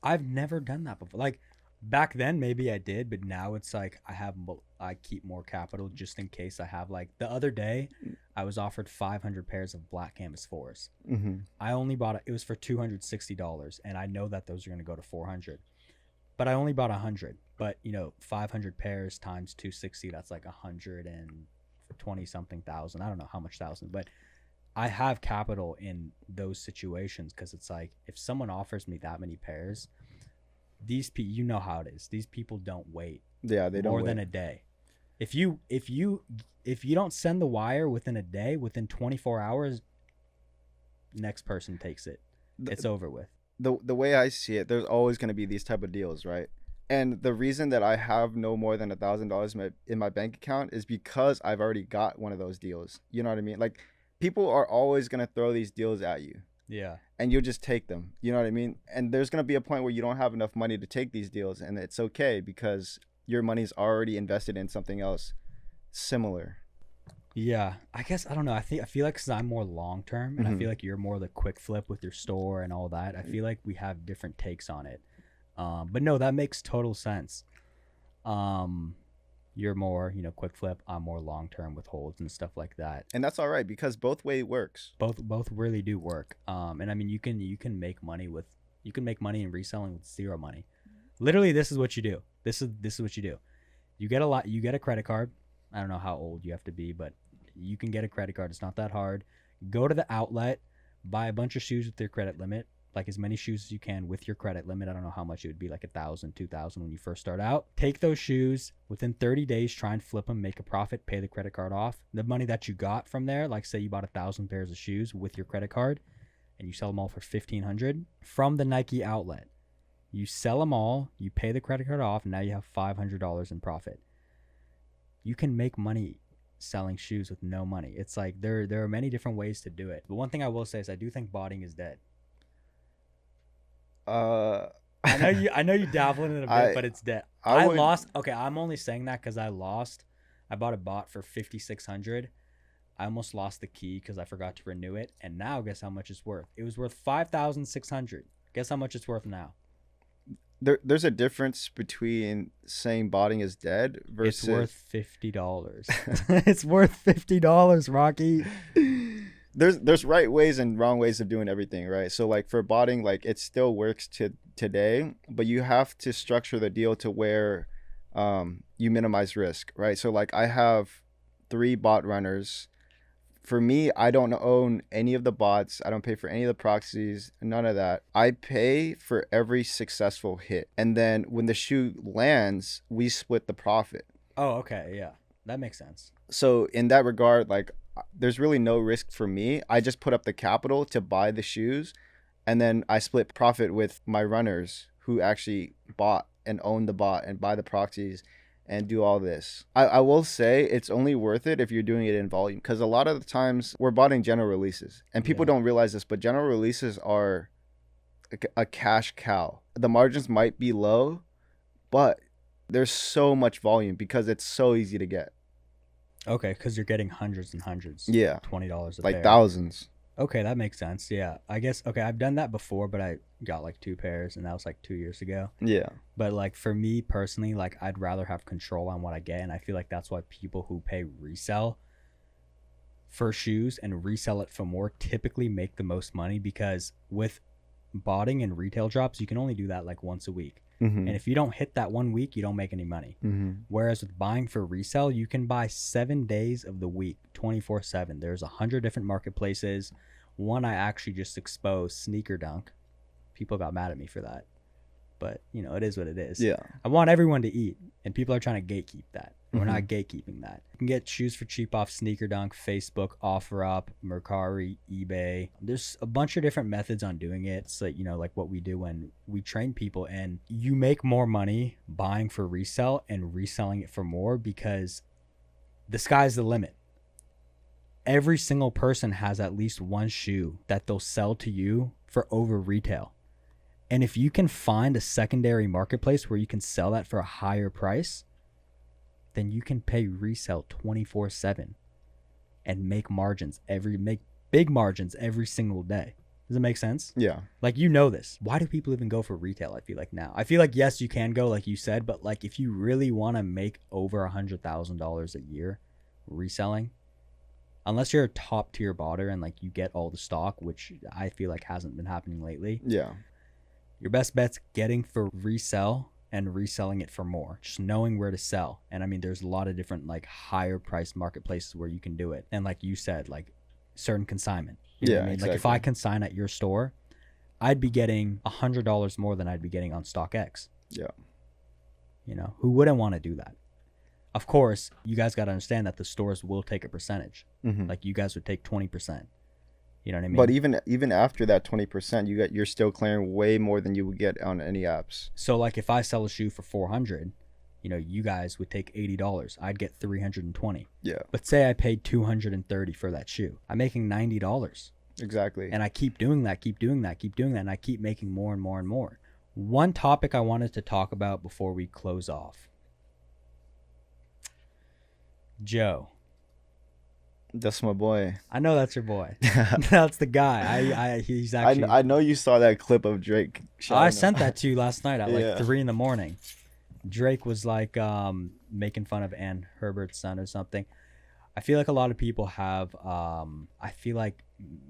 I've never done that before. Like back then, maybe I did, but now it's like I keep more capital just in case I have. Like the other day, I was offered 500 pairs of black canvas fours. Mm-hmm. I only bought it. It was for $260, and I know that those are going to go to 400. But I only bought 100. But 500 pairs times 260, that's like 120 something thousand. I don't know how much thousand, but I have capital in those situations because it's like if someone offers me that many pairs, these people, you know how it is. These people don't wait Yeah, they don't more wait. than a day. If you don't send the wire within a day, within 24 hours, next person takes it. It's over with. The way I see it, there's always going to be these type of deals, right? And the reason that I have no more than $1,000 in my bank account is because I've already got one of those deals. You know what I mean? Like people are always going to throw these deals at you, Yeah. and you'll just take them. You know what I mean? And there's going to be a point where you don't have enough money to take these deals, and it's okay because your money's already invested in something else similar. Yeah, I guess I don't know. I feel like because I'm more long term, and I feel like you're more the quick flip with your store and all that. I feel like we have different takes on it. But no, that makes total sense. You're more quick flip. I'm more long term with holds and stuff like that. And that's all right because both way works. Both really do work. And I mean you can make money in reselling with zero money. Literally, this is what you do. This is what you do. You get a credit card. I don't know how old you have to be, but you can get a credit card. It's not that hard. Go to the outlet, buy a bunch of shoes with your credit limit, like as many shoes as you can with your credit limit. I don't know how much it would be, like 1,000, 2,000 when you first start out. Take those shoes within 30 days, try and flip them, make a profit, pay the credit card off. The money that you got from there, like say you bought 1,000 pairs of shoes with your credit card and you sell them all for 1,500 from the Nike outlet. You sell them all, you pay the credit card off, and now you have $500 in profit. You can make money selling shoes with no money. It's like there are many different ways to do it. But one thing I will say is I do think botting is dead. Uh, I know you dabble in it a bit, but it's dead. I I would- lost. Okay, I'm only saying that because I lost. I bought a bot for 5,600. I almost lost the key because I forgot to renew it, and now guess how much it's worth? It was worth 5,600. Guess how much it's worth now? there's a difference between saying botting is dead versus It's worth $50. It's worth $50, Rocky. there's right ways and wrong ways of doing everything, right? So like for botting, like it still works to today, but you have to structure the deal to where you minimize risk, right? So like I have 3 bot runners. For me, I don't own any of the bots. I don't pay for any of the proxies, none of that. I pay for every successful hit. And then when the shoe lands, we split the profit. Oh, okay, yeah, that makes sense. So in that regard, like there's really no risk for me. I just put up the capital to buy the shoes, and then I split profit with my runners who actually bought and own the bot and buy the proxies and do all this. I will say it's only worth it if you're doing it in volume, because a lot of the times we're botting general releases, and people Yeah. don't realize this, but general releases are a cash cow. The margins might be low, but there's so much volume because it's so easy to get. Okay, because you're getting hundreds and hundreds. Yeah, $20 a like pair. thousands. Okay, that makes sense. Yeah, I guess. Okay, I've done that before, but I got like 2 pairs, and that was like 2 years ago. Yeah. But like for me personally, like I'd rather have control on what I get, and I feel like that's why people who pay resell for shoes and resell it for more typically make the most money, because with botting and retail drops, you can only do that like once a week. Mm-hmm. And if you don't hit that 1 week, you don't make any money. Mm-hmm. Whereas with buying for resale, you can buy 7 days of the week, 24/7. There's 100 different marketplaces. One I actually just exposed, Sneaker Dunk. People got mad at me for that. but you know, it is what it is. Yeah. I want everyone to eat, and people are trying to gatekeep that. We're Mhm. not gatekeeping that. You can get shoes for cheap off Sneaker Dunk, Facebook, OfferUp, Mercari, eBay. There's a bunch of different methods on doing it. So, you know, like what we do when we train people, and you make more money buying for resale and reselling it for more because the sky's the limit. Every single person has at least one shoe that they'll sell to you for over retail. And if you can find a secondary marketplace where you can sell that for a higher price, then you can pay resale 24/7 and make big margins every single day. Does it make sense? Yeah. Like, you know this. Why do people even go for retail? I feel like now. I feel like, yes, you can go, like you said, but like if you really want to make over $100,000 a year reselling, unless you're a top tier botter and like you get all the stock, which I feel like hasn't been happening lately. Yeah. Your best bet's getting for resell and reselling it for more, just knowing where to sell. And I mean, there's a lot of different like higher priced marketplaces where you can do it. And like you said, like certain consignment. You know what I mean? Exactly. Like if I consign at your store, I'd be getting $100 more than I'd be getting on StockX. Yeah. You know, who wouldn't want to do that? Of course, you guys got to understand that the stores will take a percentage. Mhm. Like you guys would take 20%. You know what I mean? But even after that 20%, you're still clearing way more than you would get on any apps. So like if I sell a shoe for 400, you know, you guys would take $80. I'd get 320. Yeah. But say I paid 230 for that shoe. I'm making $90. Exactly. And I keep doing that, and I keep making more and more and more. One topic I wanted to talk about before we close off. Joe. That's my boy. I know that's your boy. That's the guy. He's actually. I know you saw that clip of Drake. I sent that to you last night at like Yeah. 3 a.m. Drake was like making fun of Ann Herbert's son or something. I feel like a lot of people have I feel like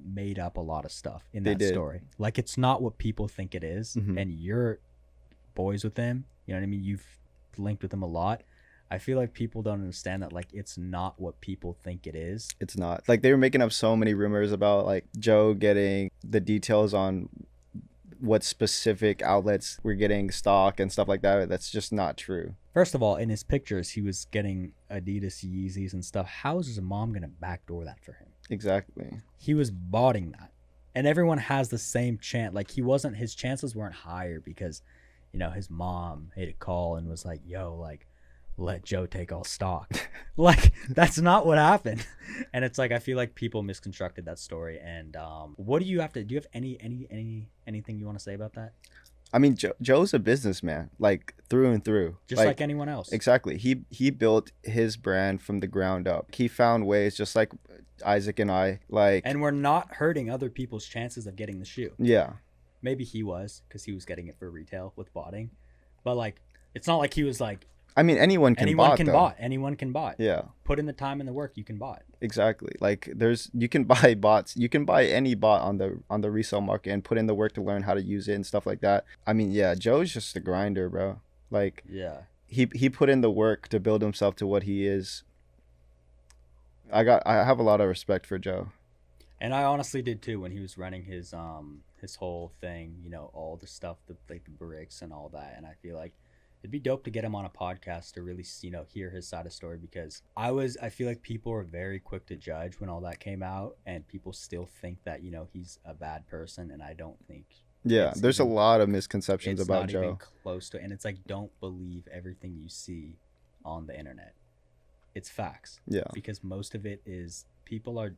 made up a lot of stuff in They that did. story. Like it's not what people think it is. Mhm. And you're boys with him. You know what I mean? You've linked with him a lot. I feel like people don't understand that like it's not what people think it is. It's not. Like they were making up so many rumors about like Joe getting the details on what specific outlets were getting stock and stuff like that. That's just not true. First of all, in his pictures, he was getting Adidas Yeezys and stuff. How is his mom gonna backdoor that for him? Exactly. He was botting that, and everyone has the same chance. Like his chances weren't higher because, you know, his mom made a call and was like, "Yo, like, let Joe take all stock." Like that's not what happened. And it's like I feel like people misconstructed that story. And what do you have anything you want to say about that? I mean, Joe's a businessman, like through and through. Just like anyone else. Exactly. He built his brand from the ground up. He found ways, just like Isaac and I, like. And we're not hurting other people's chances of getting the shoe. Yeah. Maybe he was, because he was getting it for retail with botting. But like, it's not like he was like, I mean, anyone can bot. Anyone can bot. Yeah. Put in the time and the work, you can bot. Exactly. Like you can buy bots. You can buy any bot on the resale market and put in the work to learn how to use it and stuff like that. I mean, yeah, Joe's just a grinder, bro. Like Yeah. he put in the work to build himself to what he is. I have a lot of respect for Joe. And I honestly did too when he was running his whole thing, you know, all the stuff, like the bricks and all that. And I feel like it'd be dope to get him on a podcast to really, you know, hear his side of the story, because I feel like people were very quick to judge when all that came out, and people still think that, you know, he's a bad person, and I don't think. Yeah, there's a lot of misconceptions it's about not Joe. even close to, and it's like, don't believe everything you see on the internet. It's facts. Yeah. Because most of it is people are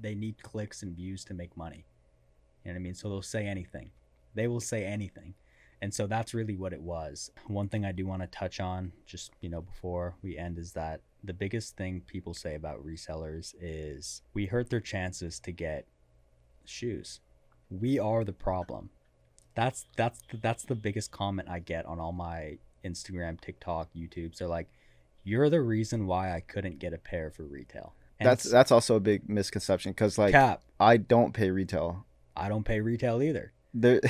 they need clicks and views to make money. You know what I mean? So they'll say anything. They will say anything. And so that's really what it was. One thing I do want to touch on, just, you know, before we end, is that the biggest thing people say about resellers is we hurt their chances to get shoes. We are the problem. That's the biggest comment I get on all my Instagram, TikTok, YouTube. So like, you're the reason why I couldn't get a pair for retail. And That's also a big misconception, because like cap. I don't pay retail. I don't pay retail either. I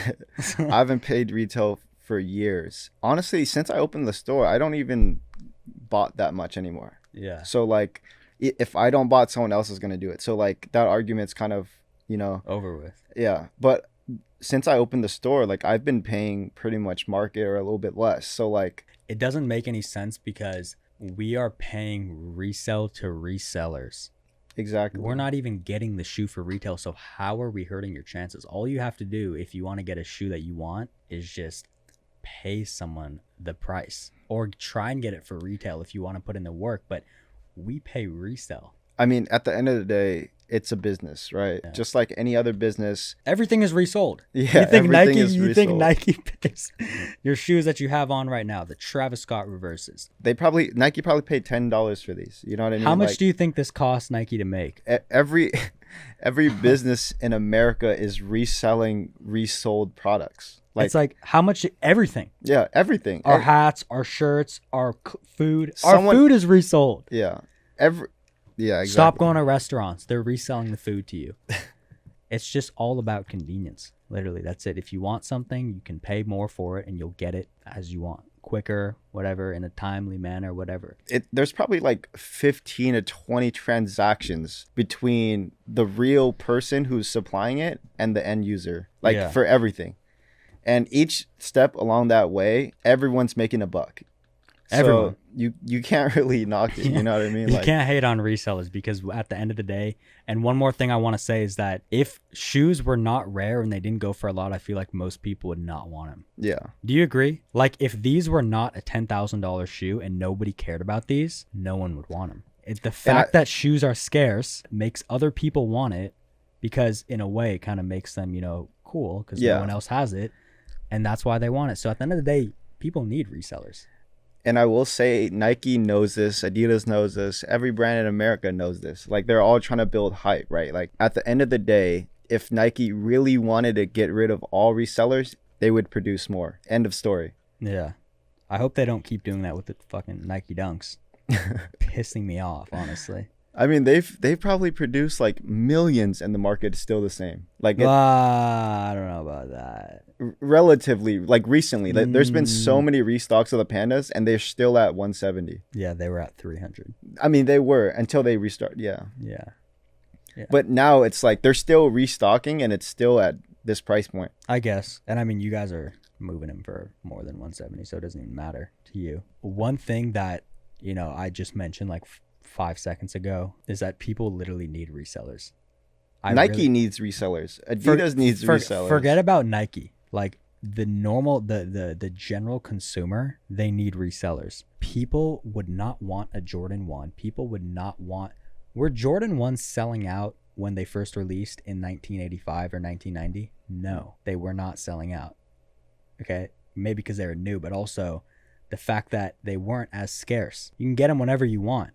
haven't paid retail for years. Honestly, since I opened the store, I don't even bought that much anymore. Yeah. So like, if I don't bought, someone else is gonna do it. So like that argument's kind of, you know, Over with. yeah. But since I opened the store, like I've been paying pretty much market or a little bit less. So like It doesn't make any sense because we are paying resell to resellers. exactly. We're not even getting the shoe for retail. So how are we hurting your chances? All you have to do if you want to get a shoe that you want is just pay someone the price or try and get it for retail if you want to put in the work. But we pay resell. I mean, at the end of the day, it's a business, right? Yeah. Just like any other business. Everything is resold. Yeah, You think everything Nike? is You think resold. Nike pays your shoes that you have on right now? The Travis Scott reverses. Nike probably paid $10 for these. You know what I mean? How much Like, do you think this costs Nike to make? every business in America is reselling resold products. Like, It's like how much? Everything. yeah, everything. Our hats, our shirts, our food. Someone- Our food is resold. Yeah, yeah, exactly. Stop going to restaurants. They're reselling the food to you. It's just all about convenience. Literally, that's it. If you want something, you can pay more for it and you'll get it as you want. Quicker, whatever, in a timely manner, whatever. There's probably like 15 to 20 transactions between the real person who's supplying it and the end user, like Yeah. for everything. And each step along that way, everyone's making a buck. Everyone. So you can't really knock it. You know what I mean? You Like, can't hate on resellers because at the end of the day, and one more thing I want to say is that if shoes were not rare and they didn't go for a lot, I feel like most people would not want them. yeah, Do you agree? Like if these were not a $10,000 shoe and nobody cared about these, no one would want them. The fact that shoes are scarce makes other people want it because in a way it kind of makes them, cool because Yeah. no one else has it. And that's why they want it. So at the end of the day, people need resellers. and I will say Nike knows this, Adidas knows this, every brand in America knows this. Like they're all trying to build hype, right? Like at the end of the day, if Nike really wanted to get rid of all resellers, they would produce more. End of story. Yeah. I hope they don't keep doing that with the fucking Nike Dunks. Pissing me off, honestly. I mean, they've probably produced like millions, and the market is still the same. Like I don't know about that. relatively, like recently, there's been so many restocks of the pandas, and they're still at 170. Yeah, they were at 300. I mean, they were until they restart. Yeah, Yeah. but now it's like they're still restocking, and it's still at this price point. I guess. And I mean, you guys are moving him for more than 170, so it doesn't even matter to you. One thing that, I just mentioned like 5 seconds ago is that people literally need resellers. Nike needs resellers. Adidas needs resellers. Forget about Nike. Like the normal, the general consumer, they need resellers. People would not want a Jordan 1. People would not want. Were Jordan 1s selling out when they first released in 1985 or 1990? No, they were not selling out. Okay, maybe because they were new, but also the fact that they weren't as scarce. You can get them whenever you want.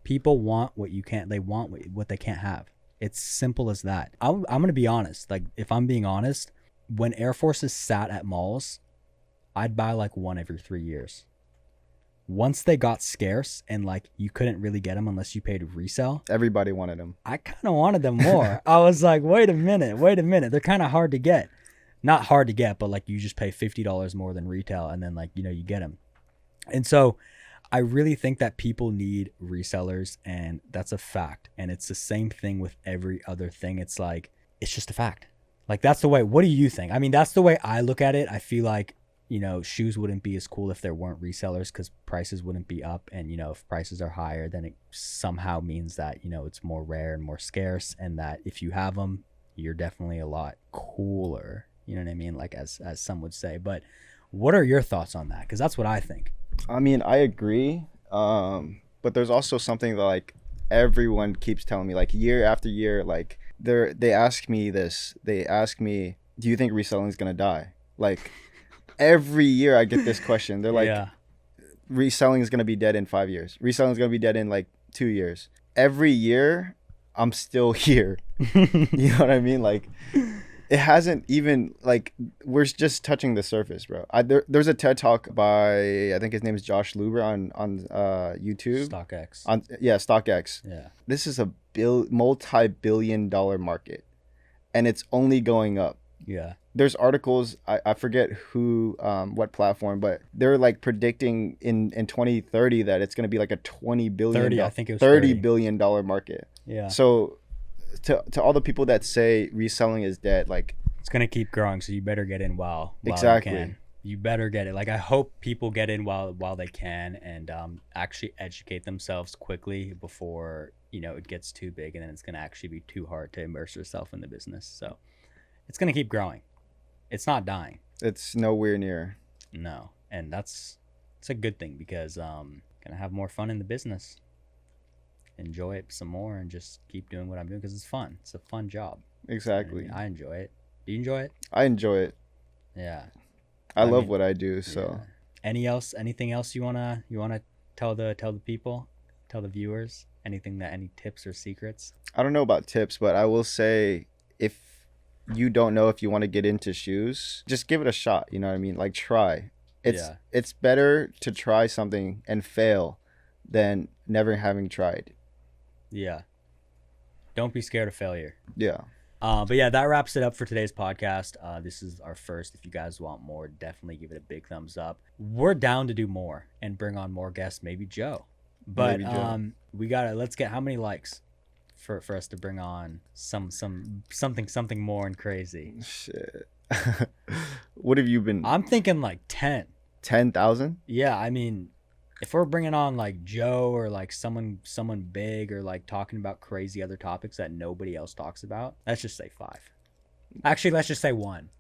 People want what you can't. They want what they can't have. It's simple as that. I'm gonna be honest. Like if I'm being honest, when Air Forces sat at malls, I'd buy like one every 3 years. Once they got scarce and like you couldn't really get them unless you paid resell, Everybody wanted them. I kind of wanted them more. I was like, wait a minute. They're kind of hard to get. Not hard to get, but like you just pay $50 more than retail and then like, you get them. And so I really think that people need resellers and that's a fact. And it's the same thing with every other thing. It's like, it's just a fact. Like that's the way, what do you think? I mean, that's the way I look at it. I feel like, shoes wouldn't be as cool if there weren't resellers because prices wouldn't be up. And, if prices are higher, then it somehow means that, it's more rare and more scarce. And that if you have them, you're definitely a lot cooler. You know what I mean? Like as some would say. But what are your thoughts on that? Because that's what I think. I mean, I agree. But there's also something that like everyone keeps telling me, like year after year, like they ask me this. They ask me, do you think reselling is gonna die? Like every year I get this question. They're like, Yeah. reselling is gonna be dead in 5 years. Reselling is gonna be dead in like 2 years. Every year I'm still here. You know what I mean? Like it hasn't even like we're just touching the surface, bro. There's a TED talk by I think his name is Josh Luber on YouTube. StockX. StockX. Yeah. This is a multi-billion-dollar market, and it's only going up. Yeah. There's articles, I forget who, what platform, but they're like predicting in 2030 that it's gonna be like a 20 billion, 30, I think it was $30 billion market. Yeah. So to all the people that say reselling is dead, like It's gonna keep growing, so you better get in while Exactly. you can. You better get it. Like, I hope people get in while they can, and actually educate themselves quickly before it gets too big, and then it's gonna actually be too hard to immerse yourself in the business. So it's gonna keep growing. It's not dying. It's nowhere near. No, and it's a good thing because gonna have more fun in the business. Enjoy it some more, and just keep doing what I'm doing because it's fun. It's a fun job. Exactly. And I enjoy it. Do you enjoy it? I enjoy it. Yeah. I love what I do. So Anything else you wanna tell the people, tell the viewers? Any tips or secrets? I don't know about tips, but I will say if you don't know if you want to get into shoes, just give it a shot. You know what I mean? Like, try. It's better to try something and fail than never having tried. Yeah. Don't be scared of failure. Yeah. But yeah, that wraps it up for today's podcast. This is our first. If you guys want more, definitely give it a big thumbs up. We're down to do more and bring on more guests, maybe Joe. But we gotta let's get how many likes for us to bring on something more and crazy. Shit. What have you been? I'm thinking like 10. 10,000? Yeah, I mean, if we're bringing on like Joe or like someone big or like talking about crazy other topics that nobody else talks about, let's just say 5. Actually, let's just say 1.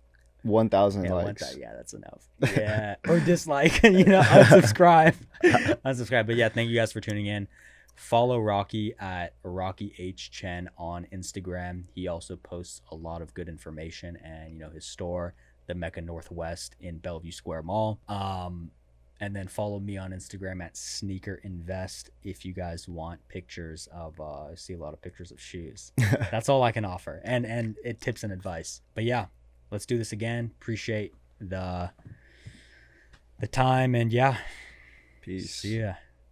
1,000 Yeah, likes. yeah, that's enough. Yeah, or dislike, unsubscribe. Unsubscribe. But yeah, thank you guys for tuning in. Follow Rocky at Rocky H Chen on Instagram. He also posts a lot of good information, and his store, the Mecca Northwest in Bellevue Square Mall. And then follow me on Instagram at Sneaker Invest if you guys want pictures of I see a lot of pictures of shoes. That's all I can offer, and it tips and advice. But yeah, let's do this again. Appreciate the time, and yeah, Peace. See ya.